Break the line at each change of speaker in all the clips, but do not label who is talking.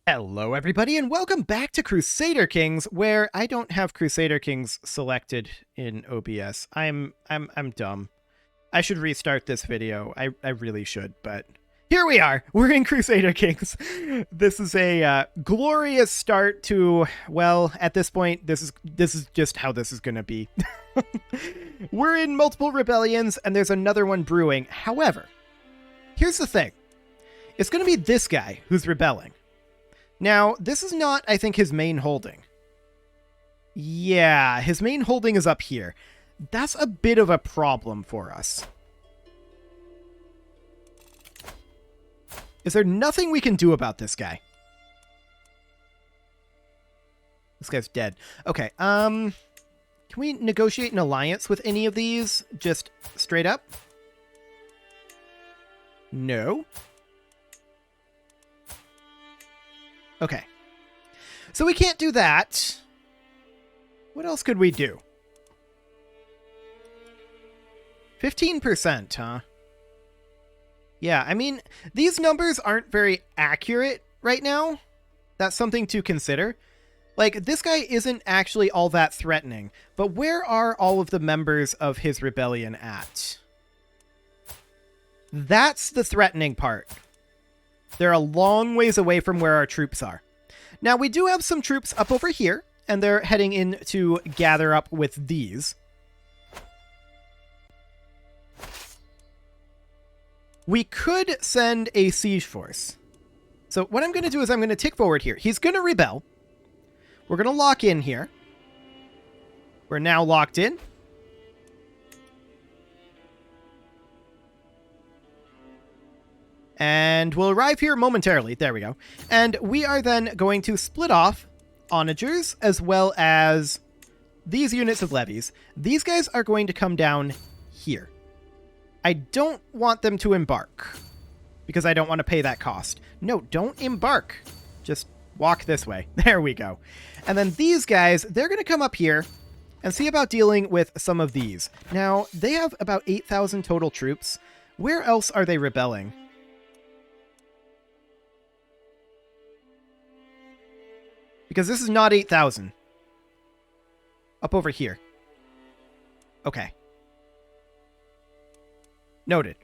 Hello everybody and welcome back to Crusader Kings, where I don't have Crusader Kings selected in OBS. I'm dumb. I should restart this video. I really should, but here we are. We're in Crusader Kings. This is a glorious start to, well, at this point this is just how this is going to be. We're in multiple rebellions and there's another one brewing. However, here's the thing. It's going to be this guy who's rebelling. Now, this is not, I think, his main holding. Yeah, his main holding is up here. That's a bit of a problem for us. Is there nothing we can do about this guy? This guy's dead. Okay, can we negotiate an alliance with any of these? Just straight up? No. Okay. So we can't do that. What else could we do? 15%, huh? Yeah, I mean, these numbers aren't very accurate right now. That's something to consider. Like, this guy isn't actually all that threatening, but where are all of the members of his rebellion at? That's the threatening part. They're a long ways away from where our troops are. Now, we do have some troops up over here, and they're heading in to gather up with these. We could send a siege force. So what I'm going to do is I'm going to tick forward here. He's going to rebel. We're going to lock in here. We're now locked in. And we'll arrive here momentarily. There we go. And we are then going to split off onagers as well as these units of levies. These guys are going to come down here. I don't want them to embark because I don't want to pay that cost. No, don't embark. Just walk this way. There we go. And then these guys, they're going to come up here and see about dealing with some of these. Now, they have about 8,000 total troops. Where else are they rebelling? Because this is not 8,000. Up over here. Okay. Noted.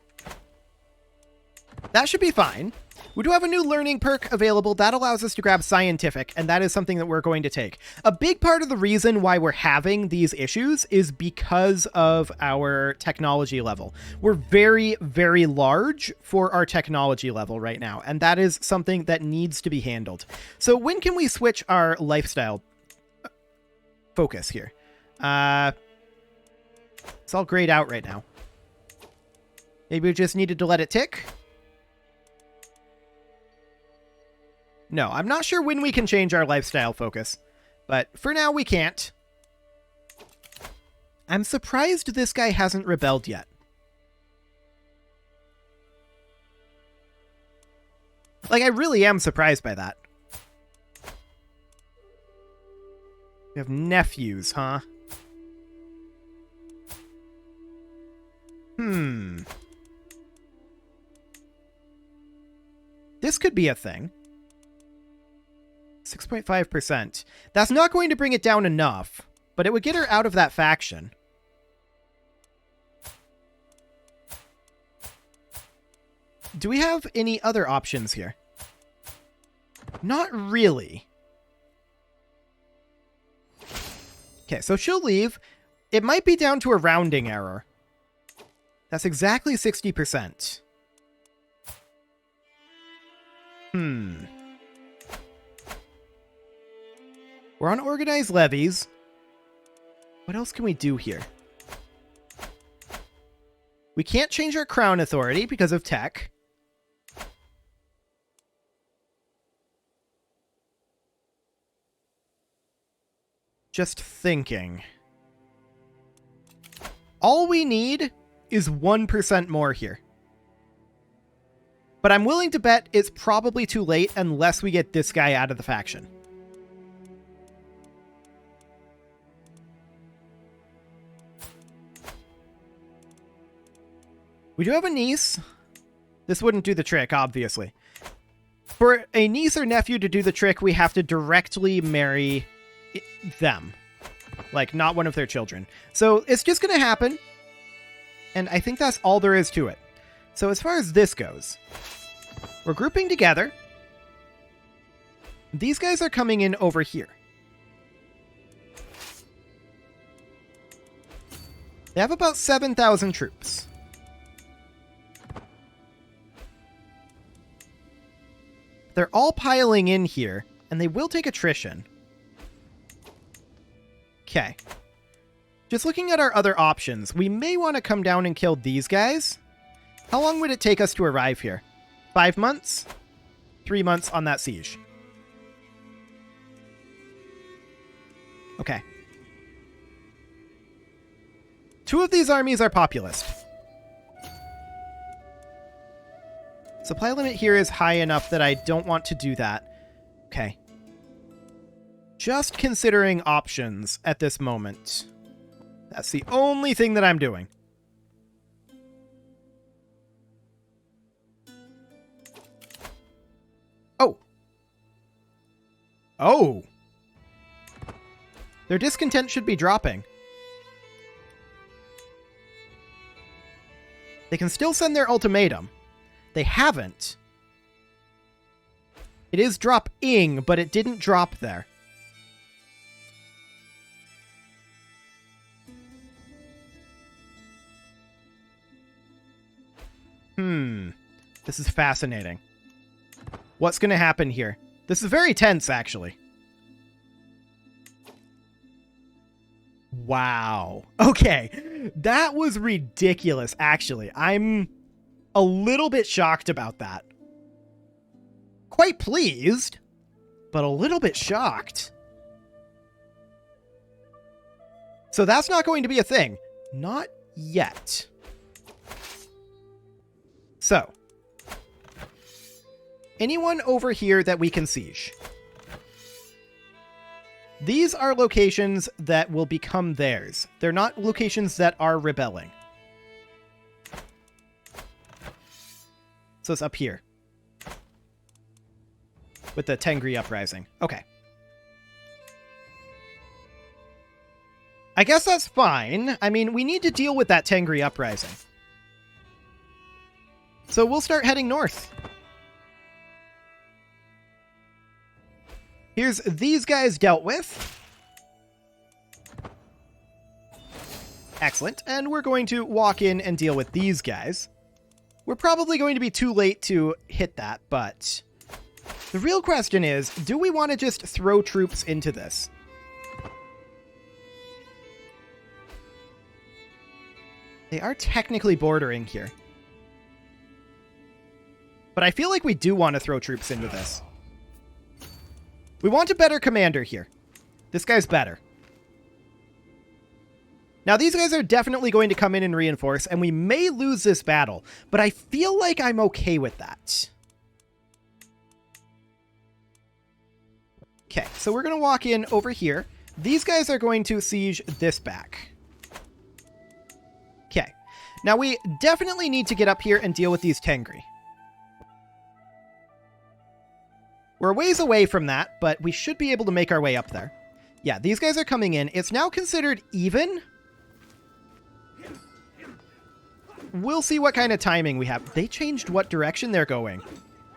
That should be fine. We do have a new learning perk available that allows us to grab scientific, and that is something that we're going to take. A big part of the reason why we're having these issues is because of our technology level. We're very, very large for our technology level right now, and that is something that needs to be handled. So when can we switch our lifestyle focus here? It's all grayed out right now. Maybe we just needed to let it tick? No, I'm not sure when we can change our lifestyle focus, but for now we can't. I'm surprised this guy hasn't rebelled yet. Like, I really am surprised by that. We have nephews, huh? This could be a thing. 6.5%. That's not going to bring it down enough, but it would get her out of that faction. Do we have any other options here? Not really. Okay, so she'll leave. It might be down to a rounding error. That's exactly 60%. We're on organized levies. What else can we do here? We can't change our crown authority because of tech. Just thinking. All we need is 1% more here. But I'm willing to bet it's probably too late unless we get this guy out of the faction. We do have a niece. This wouldn't do the trick, obviously. For a niece or nephew to do the trick, we have to directly marry them. Like, not one of their children. So it's just going to happen. And I think that's all there is to it. So as far as this goes, we're grouping together. These guys are coming in over here. They have about 7,000 troops. They're all piling in here, and they will take attrition. Okay. Just looking at our other options, we may want to come down and kill these guys. How long would it take us to arrive here? 5 months? 3 months on that siege. Okay. 2 of these armies are populist. Supply limit here is high enough that I don't want to do that. Okay. Just considering options at this moment. That's the only thing that I'm doing. Oh. Oh. Their discontent should be dropping. They can still send their ultimatum. They haven't. It is drop-ing, but it didn't drop there. This is fascinating. What's going to happen here? This is very tense, actually. Wow. Okay. That was ridiculous, actually. I'm a little bit shocked about that. Quite pleased, but a little bit shocked. So that's not going to be a thing. Not yet. So, anyone over here that we can siege? These are locations that will become theirs. They're not locations that are rebelling. So it's up here. With the Tengri uprising. Okay. I guess that's fine. I mean, we need to deal with that Tengri uprising. So we'll start heading north. Here's these guys dealt with. Excellent. And we're going to walk in and deal with these guys. We're probably going to be too late to hit that, but the real question is, do we want to just throw troops into this? They are technically bordering here. But I feel like we do want to throw troops into this. We want a better commander here. This guy's better. Now, these guys are definitely going to come in and reinforce, and we may lose this battle, but I feel like I'm okay with that. Okay, so we're going to walk in over here. These guys are going to siege this back. Okay. Now, we definitely need to get up here and deal with these Tengri. We're a ways away from that, but we should be able to make our way up there. Yeah, these guys are coming in. It's now considered even. We'll see what kind of timing we have. They changed what direction they're going.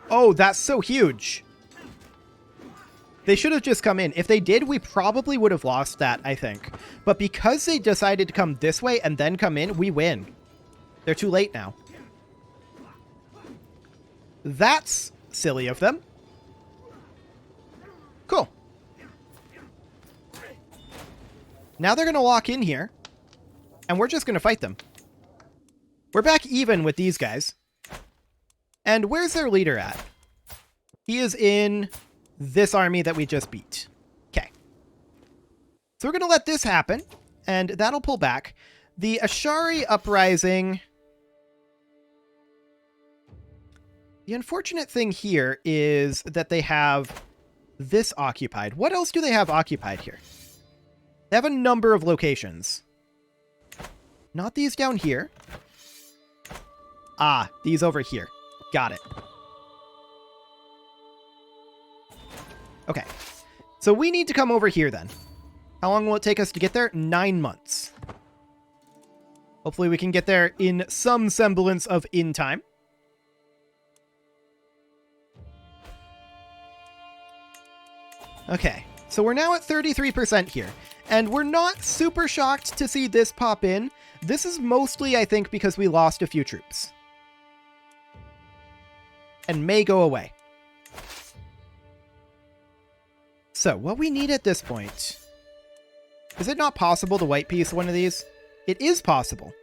Oh, that's so huge. They should have just come in. If they did, we probably would have lost that, I think. But because they decided to come this way and then come in, we win. They're too late now. That's silly of them. Cool. Now they're going to walk in here, and we're just going to fight them. We're back even with these guys. And where's their leader at? He is in this army that we just beat. Okay. So we're going to let this happen, and that'll pull back. The Ashari uprising. The unfortunate thing here is that they have this occupied. What else do they have occupied here? They have a number of locations. Not these down here. Ah, these over here. Got it. Okay. So we need to come over here then. How long will it take us to get there? 9 months. Hopefully we can get there in some semblance of in time. Okay, so we're now at 33% here, and we're not super shocked to see this pop in. This is mostly, I think, because we lost a few troops. And may go away. So, what we need at this point... Is it not possible to white piece one of these? It is possible.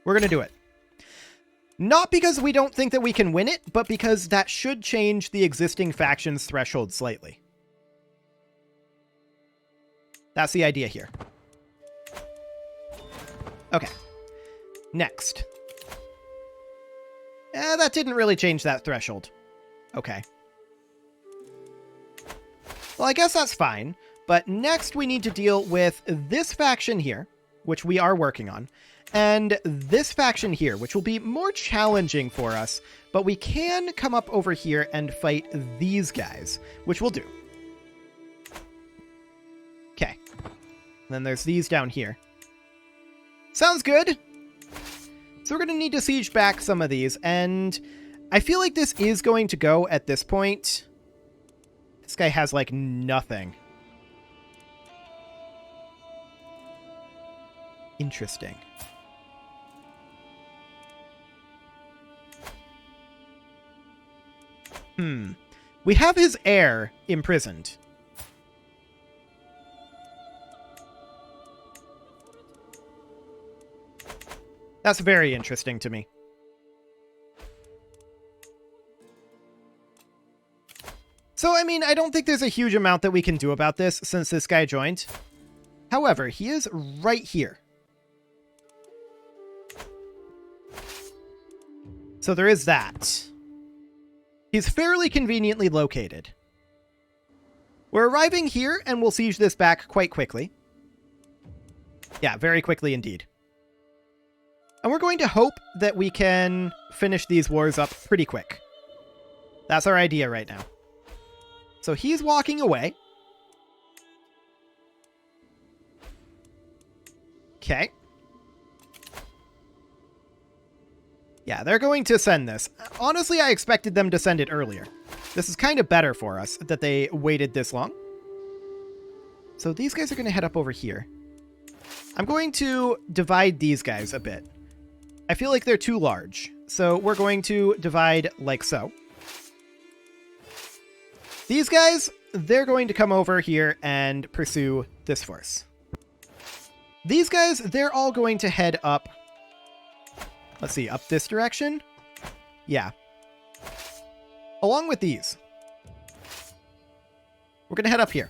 We're going to do it. Not because we don't think that we can win it, but because that should change the existing faction's threshold slightly. That's the idea here. Okay. Next. That didn't really change that threshold. Okay. Well, I guess that's fine. But next we need to deal with this faction here, which we are working on. And this faction here, which will be more challenging for us, but we can come up over here and fight these guys, which we'll do. Okay. Then there's these down here. Sounds good. So we're going to need to siege back some of these, and I feel like this is going to go at this point. This guy has, like, nothing. Interesting. We have his heir imprisoned. That's very interesting to me. So, I mean, I don't think there's a huge amount that we can do about this since this guy joined. However, he is right here. So there is that. He's fairly conveniently located. We're arriving here, and we'll siege this back quite quickly. Yeah, very quickly indeed. And we're going to hope that we can finish these wars up pretty quick. That's our idea right now. So he's walking away. Okay. Yeah, they're going to send this. Honestly, I expected them to send it earlier. This is kind of better for us that they waited this long. So these guys are going to head up over here. I'm going to divide these guys a bit. I feel like they're too large. So we're going to divide like so. These guys, they're going to come over here and pursue this force. These guys, they're all going to head up. Let's see, up this direction? Yeah. Along with these. We're going to head up here.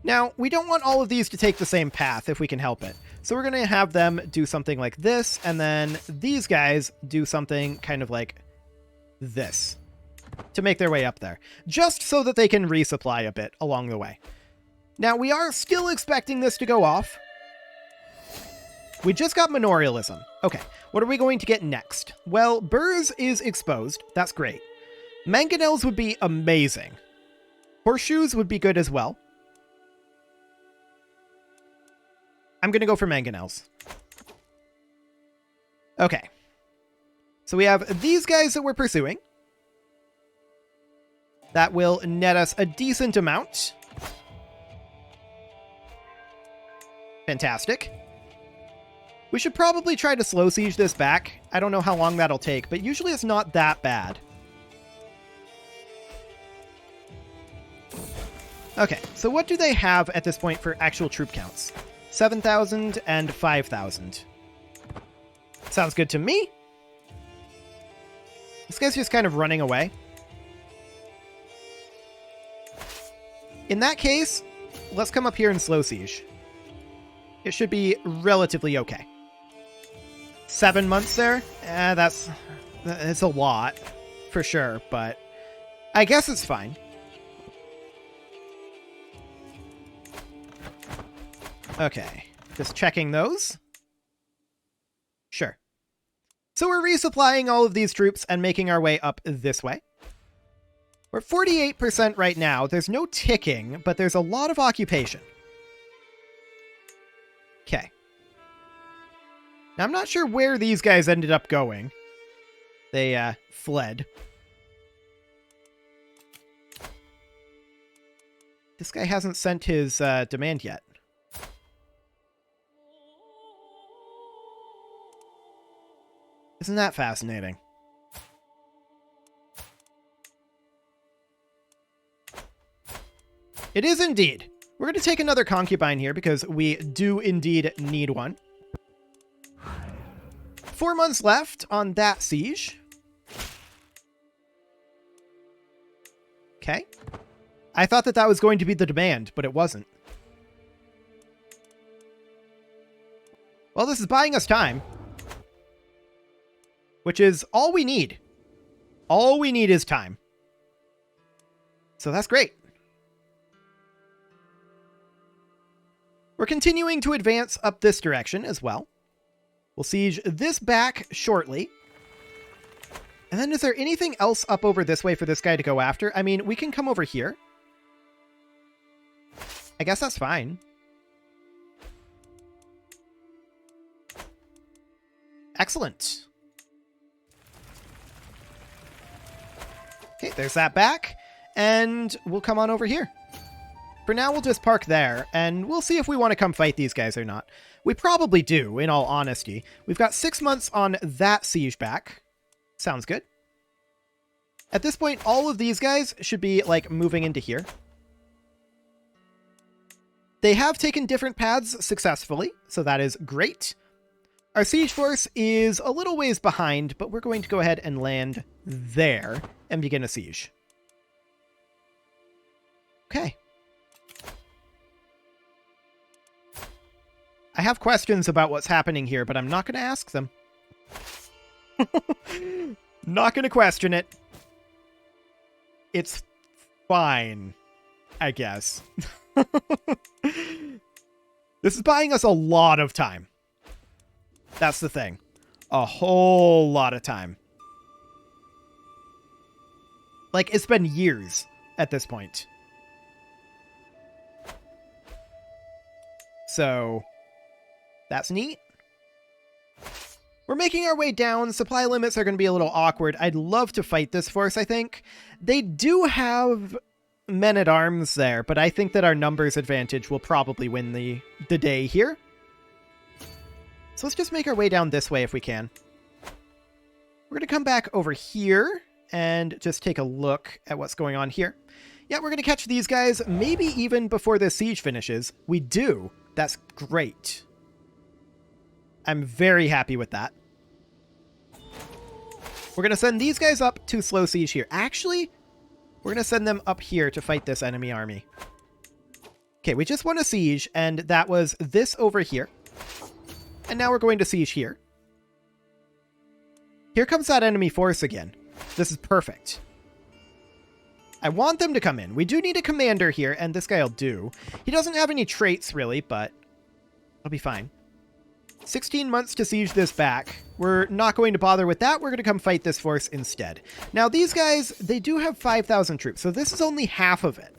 Now, we don't want all of these to take the same path if we can help it. So we're going to have them do something like this, and then these guys do something kind of like this to make their way up there, just so that they can resupply a bit along the way. Now, we are still expecting this to go off. We just got Manorialism. Okay, what are we going to get next? Well, Burrs is exposed. That's great. Mangonels would be amazing. Horseshoes would be good as well. I'm going to go for Mangonels. Okay. So we have these guys that we're pursuing. That will net us a decent amount. Fantastic. We should probably try to slow siege this back. I don't know how long that'll take, but usually it's not that bad. Okay, so what do they have at this point for actual troop counts? 7,000 and 5,000. Sounds good to me. This guy's just kind of running away. In that case, let's come up here and slow siege. It should be relatively okay. 7 months there? It's a lot, for sure, but I guess it's fine. Okay, just checking those. Sure. So we're resupplying all of these troops and making our way up this way. We're at 48% right now. There's no ticking, but there's a lot of occupation. Okay. Now, I'm not sure where these guys ended up going. They fled. This guy hasn't sent his demand yet. Isn't that fascinating? It is indeed. We're going to take another concubine here because we do indeed need one. 4 months left on that siege. Okay. I thought that that was going to be the demand, but it wasn't. Well, this is buying us time. Which is all we need. All we need is time. So that's great. We're continuing to advance up this direction as well. We'll siege this back shortly. And then is there anything else up over this way for this guy to go after? I mean, we can come over here. I guess that's fine. Excellent. Okay, there's that back. And we'll come on over here. For now, we'll just park there, and we'll see if we want to come fight these guys or not. We probably do, in all honesty. We've got 6 months on that siege back. Sounds good. At this point, all of these guys should be, like, moving into here. They have taken different paths successfully, so that is great. Our siege force is a little ways behind, but we're going to go ahead and land there and begin a siege. Okay. I have questions about what's happening here, but I'm not going to ask them. Not going to question it. It's fine, I guess. This is buying us a lot of time. That's the thing. A whole lot of time. Like, it's been years at this point. So that's neat. We're making our way down. Supply limits are going to be a little awkward. I'd love to fight this force, I think. They do have men-at-arms there, but I think that our numbers advantage will probably win the day here. So let's just make our way down this way if we can. We're going to come back over here and just take a look at what's going on here. Yeah, we're going to catch these guys maybe even before this siege finishes. We do. That's great. I'm very happy with that. We're going to send these guys up to slow siege here. Actually, we're going to send them up here to fight this enemy army. Okay, we just won a siege, and that was this over here. And now we're going to siege here. Here comes that enemy force again. This is perfect. I want them to come in. We do need a commander here, and this guy will do. He doesn't have any traits, really, but it'll be fine. 16 months to siege this back. We're not going to bother with that. We're going to come fight this force instead. Now, these guys, they do have 5,000 troops, so this is only half of it.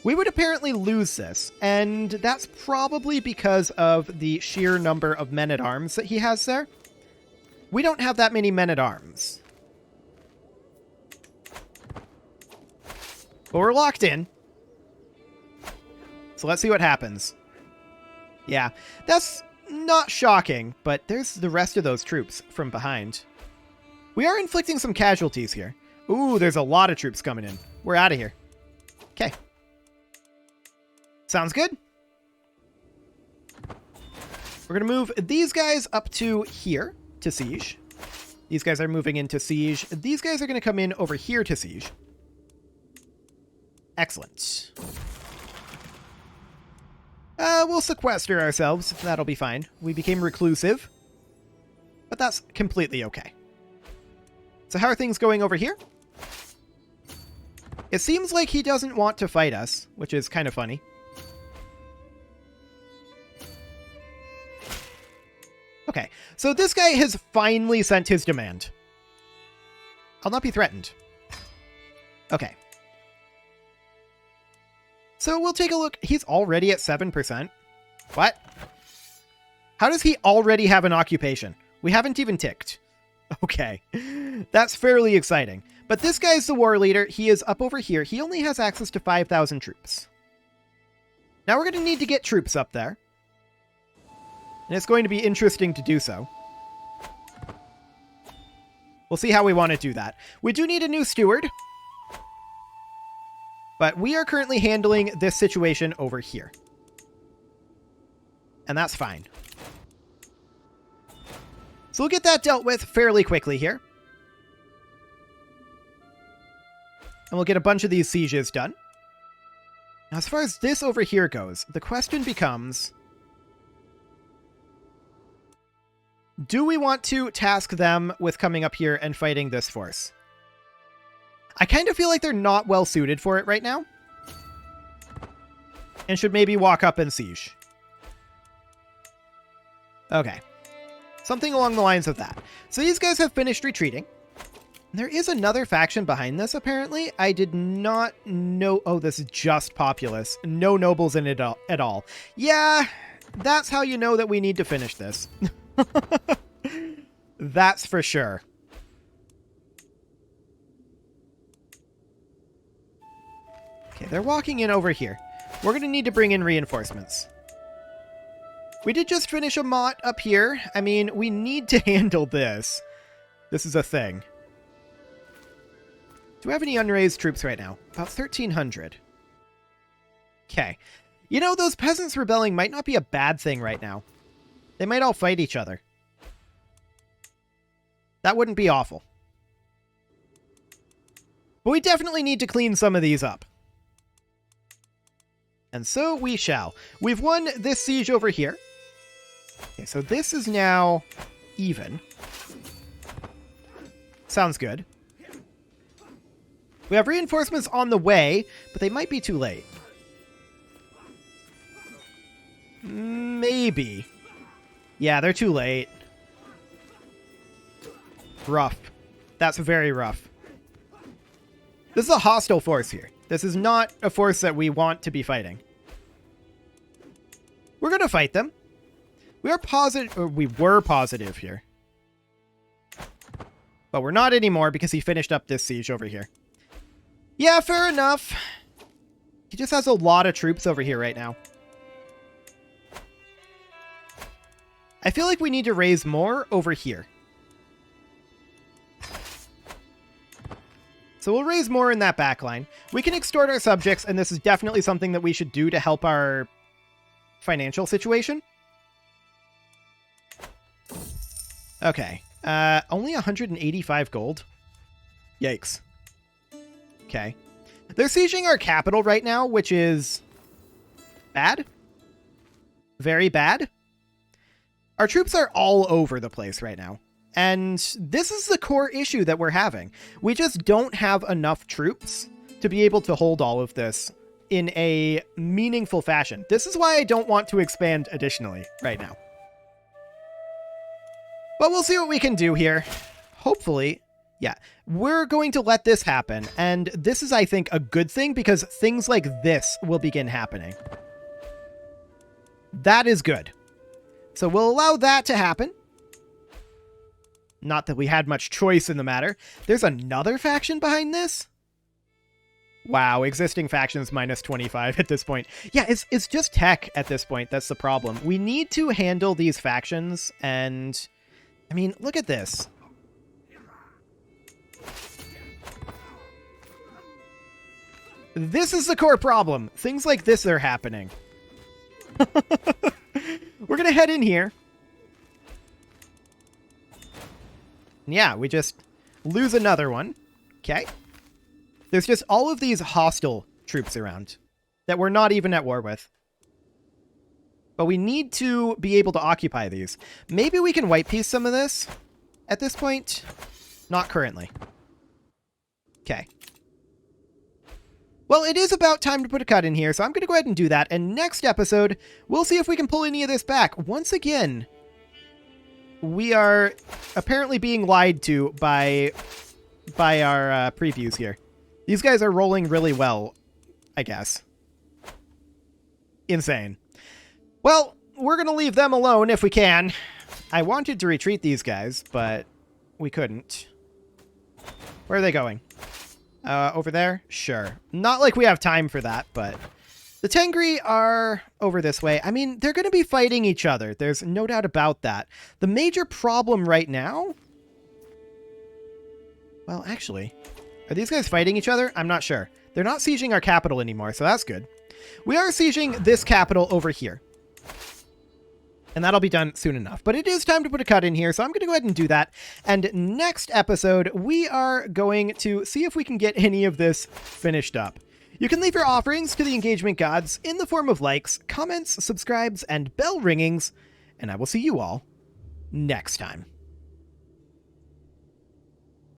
We would apparently lose this, and that's probably because of the sheer number of men-at-arms that he has there. We don't have that many men-at-arms. But we're locked in. So let's see what happens. Yeah, that's not shocking, but there's the rest of those troops from behind. We are inflicting some casualties here. Ooh, there's a lot of troops coming in. We're out of here. Okay. Sounds good. We're going to move these guys up to here to siege. These guys are moving into siege. These guys are going to come in over here to siege. Excellent. We'll sequester ourselves. That'll be fine. We became reclusive. But that's completely okay. So how are things going over here? It seems like he doesn't want to fight us, which is kind of funny. Okay, so this guy has finally sent his demand. I'll not be threatened. Okay. So we'll take a look. He's already at 7%. What? How does he already have an occupation? We haven't even ticked. Okay. That's fairly exciting. But this guy's the war leader. He is up over here. He only has access to 5,000 troops. Now we're going to need to get troops up there. And it's going to be interesting to do so. We'll see how we want to do that. We do need a new steward. But we are currently handling this situation over here. And that's fine. So we'll get that dealt with fairly quickly here. And we'll get a bunch of these sieges done. Now, as far as this over here goes, the question becomes, do we want to task them with coming up here and fighting this force? I kind of feel like they're not well suited for it right now. And should maybe walk up and siege. Okay. Something along the lines of that. So these guys have finished retreating. There is another faction behind this, apparently. I did not know... Oh, this is just populace. No nobles in it at all. Yeah, that's how you know that we need to finish this. That's for sure. Okay, they're walking in over here. We're going to need to bring in reinforcements. We did just finish a mott up here. I mean, we need to handle this. This is a thing. Do we have any unraised troops right now? About 1,300. Okay. You know, those peasants rebelling might not be a bad thing right now. They might all fight each other. That wouldn't be awful. But we definitely need to clean some of these up. And so we shall. We've won this siege over here. Okay, so this is now even. Sounds good. We have reinforcements on the way, but they might be too late. Maybe. Yeah, they're too late. Rough. That's very rough. This is a hostile force here. This is not a force that we want to be fighting. We're going to fight them. We are positive, or we were positive here. But we're not anymore because he finished up this siege over here. Yeah, fair enough. He just has a lot of troops over here right now. I feel like we need to raise more over here. So we'll raise more in that back line. We can extort our subjects, and this is definitely something that we should do to help our financial situation. Okay. Only 185 gold. Yikes. Okay. They're sieging our capital right now, which is bad. Very bad. Our troops are all over the place right now. And this is the core issue that we're having. We just don't have enough troops to be able to hold all of this in a meaningful fashion. This is why I don't want to expand additionally right now. But we'll see what we can do here. Hopefully, yeah, we're going to let this happen. And this is, I think, a good thing because things like this will begin happening. That is good. So we'll allow that to happen. Not that we had much choice in the matter. There's another faction behind this? Wow, existing factions minus 25 at this point. Yeah, it's just tech at this point. That's the problem. We need to handle these factions, and I mean, look at this. This is the core problem. Things like this are happening. We're going to head in here. Yeah, we just lose another one. Okay. There's just all of these hostile troops around that we're not even at war with. But we need to be able to occupy these. Maybe we can white piece some of this at this point. Not currently. Okay. Well, it is about time to put a cut in here, so I'm going to go ahead and do that. And next episode, we'll see if we can pull any of this back. Once again, we are apparently being lied to by our previews here. These guys are rolling really well, I guess. Insane. Well, we're going to leave them alone if we can. I wanted to retreat these guys, but we couldn't. Where are they going? Over there? Sure. Not like we have time for that, but the Tengri are over this way. I mean, they're going to be fighting each other. There's no doubt about that. The major problem right now... Well, actually, are these guys fighting each other? I'm not sure. They're not sieging our capital anymore, so that's good. We are sieging this capital over here. And that'll be done soon enough. But it is time to put a cut in here, so I'm going to go ahead and do that. And next episode, we are going to see if we can get any of this finished up. You can leave your offerings to the engagement gods in the form of likes, comments, subscribes, and bell ringings. And I will see you all next time.